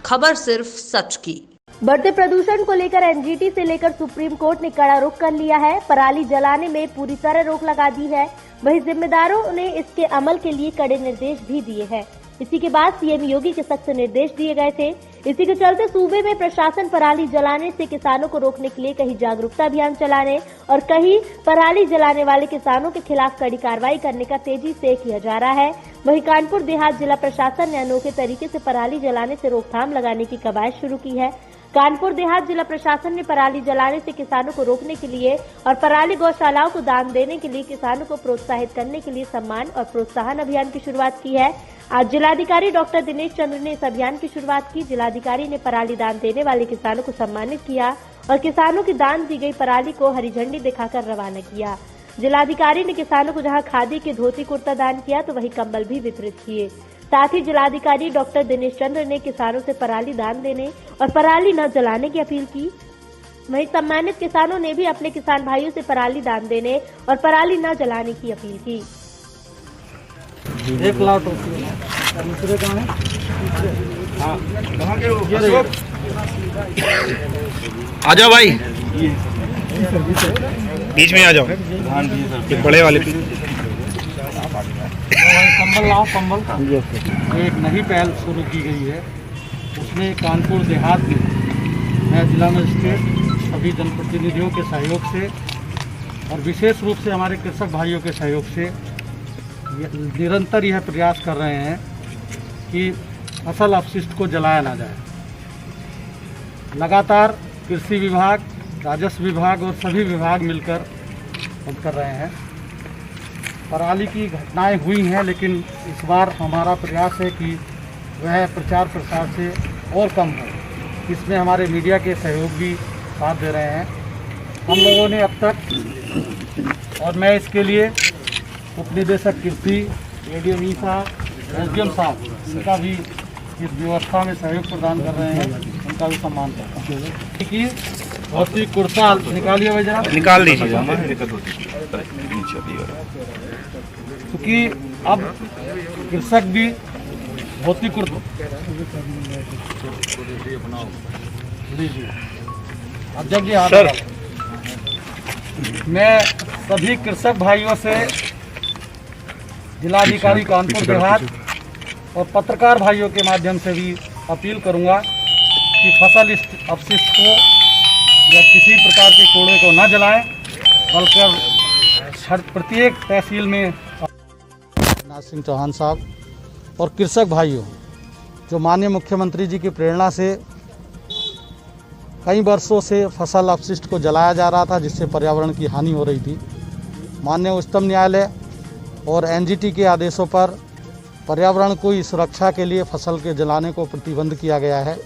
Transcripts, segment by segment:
खबर सिर्फ सच की। बढ़ते प्रदूषण को लेकर एनजीटी से लेकर सुप्रीम कोर्ट ने कड़ा रुख कर लिया है। पराली जलाने में पूरी तरह रोक लगा दी है। वहीं जिम्मेदारों ने इसके अमल के लिए कड़े निर्देश भी दिए हैं। इसी के बाद सीएम योगी के सख्त निर्देश दिए गए थे। इसी के चलते सूबे में प्रशासन पराली जलाने से किसानों को रोकने के लिए कहीं जागरूकता अभियान चलाने और कहीं पराली जलाने वाले किसानों के खिलाफ कड़ी कार्रवाई करने का तेजी से किया जा रहा है। वहीं कानपुर देहात जिला प्रशासन ने अनोखे तरीके से पराली जलाने से रोकथाम लगाने की कवायद शुरू की है। कानपुर देहात जिला प्रशासन ने पराली जलाने से किसानों को रोकने के लिए और पराली गौशालाओं को दान देने के लिए किसानों को प्रोत्साहित करने के लिए सम्मान और प्रोत्साहन अभियान की शुरुआत की है। आज जिलाधिकारी डॉक्टर दिनेश चंद्र ने इस अभियान की शुरुआत की। जिलाधिकारी ने पराली दान देने वाले किसानों को सम्मानित किया और किसानों की दान दी गई पराली को हरी झंडी दिखाकर रवाना किया। जिलाधिकारी ने किसानों को जहां खादी के धोती कुर्ता दान किया तो वहीं कंबल भी वितरित किए। साथ ही जिलाधिकारी डॉक्टर दिनेश चंद्र ने किसानों से पराली दान देने और पराली न जलाने की अपील की। वहीं सम्मानित किसानों ने भी अपने किसान भाइयों से पराली दान देने और पराली न जलाने की अपील की। एक लाख दूसरे कहाँ है? आ जाओ भाई, बीच में आ जाओ। एक बड़े वाले कंबल लाओ, कंबल। एक नई पहल शुरू की गई है, उसमें कानपुर देहात में मैं जिला मजिस्ट्रेट सभी जनप्रतिनिधियों के सहयोग से और विशेष रूप से हमारे कृषक भाइयों के सहयोग से निरंतर यह प्रयास कर रहे हैं कि फसल अपशिष्ट को जलाया ना जाए। लगातार कृषि विभाग, राजस्व विभाग और सभी विभाग मिलकर हम कर रहे हैं। पराली की घटनाएं हुई हैं, लेकिन इस बार हमारा प्रयास है कि वह प्रचार प्रसार से और कम हो। इसमें हमारे मीडिया के सहयोग भी साथ दे रहे हैं। हम लोगों ने अब तक, और मैं इसके लिए उपनिदेशक कृषि, एडीएम साहब, एसडीएम साहब, इनका भी इस व्यवस्था में सहयोग प्रदान कर रहे हैं, उनका भी सम्मान करता हूँ। कि धोती कुर्ता निकालिए भाई, जरा निकाल दीजिए। क्योंकि अब कृषक भी धोती कुर्ता लीजिए। अब जब ये आता है, मैं सभी कृषक भाइयों से, जिलाधिकारी कानपुर देहात और पत्रकार भाइयों के माध्यम से भी अपील करूंगा कि फसल अपशिष्ट को या किसी प्रकार के कूड़े को न जलाएं, बल्कि प्रत्येक तहसील में नाथ सिंह चौहान साहब और कृषक भाइयों, जो माननीय मुख्यमंत्री जी की प्रेरणा से कई वर्षों से फसल अपशिष्ट को जलाया जा रहा था, जिससे पर्यावरण की हानि हो रही थी। माननीय उच्चतम न्यायालय और एनजीटी के आदेशों पर पर्यावरण की सुरक्षा के लिए फसल के जलाने को प्रतिबंध किया गया है।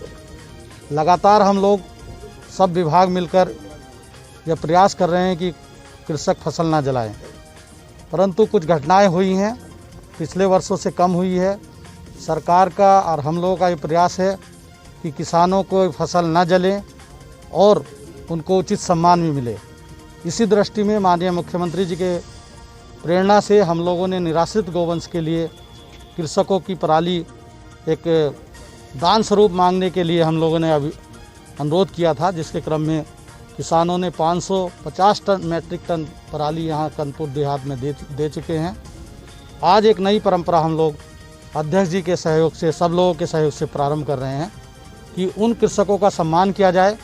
लगातार हम लोग सब विभाग मिलकर यह प्रयास कर रहे हैं कि कृषक फसल ना जलाएं, परंतु कुछ घटनाएं हुई हैं, पिछले वर्षों से कम हुई है। सरकार का और हम लोगों का ये प्रयास है कि किसानों को फसल ना जले और उनको उचित सम्मान भी मिले। इसी दृष्टि में माननीय मुख्यमंत्री जी के प्रेरणा से हम लोगों ने निराश्रित गौवंश के लिए कृषकों की पराली एक दान स्वरूप मांगने के लिए हम लोगों ने अभी अनुरोध किया था, जिसके क्रम में किसानों ने 550 मैट्रिक टन पराली यहाँ कानपुर देहात में दे चुके हैं। आज एक नई परंपरा हम लोग अध्यक्ष जी के सहयोग से, सब लोगों के सहयोग से प्रारंभ कर रहे हैं कि उन कृषकों का सम्मान किया जाए।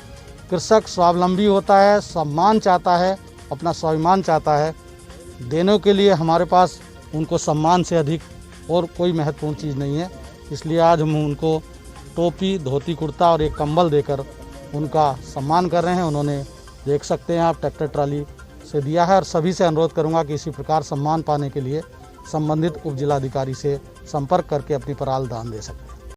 कृषक स्वावलंबी होता है, सम्मान चाहता है, अपना स्वाभिमान चाहता है। देने के लिए हमारे पास उनको सम्मान से अधिक और कोई महत्वपूर्ण चीज़ नहीं है। इसलिए आज हम उनको टोपी, धोती कुर्ता और एक कंबल देकर उनका सम्मान कर रहे हैं। उन्होंने देख सकते हैं आप ट्रैक्टर ट्राली से दिया है, और सभी से अनुरोध करूंगा कि इसी प्रकार सम्मान पाने के लिए संबंधित उप जिलाधिकारी से संपर्क करके अपनी पराल दान दे सकते हैं।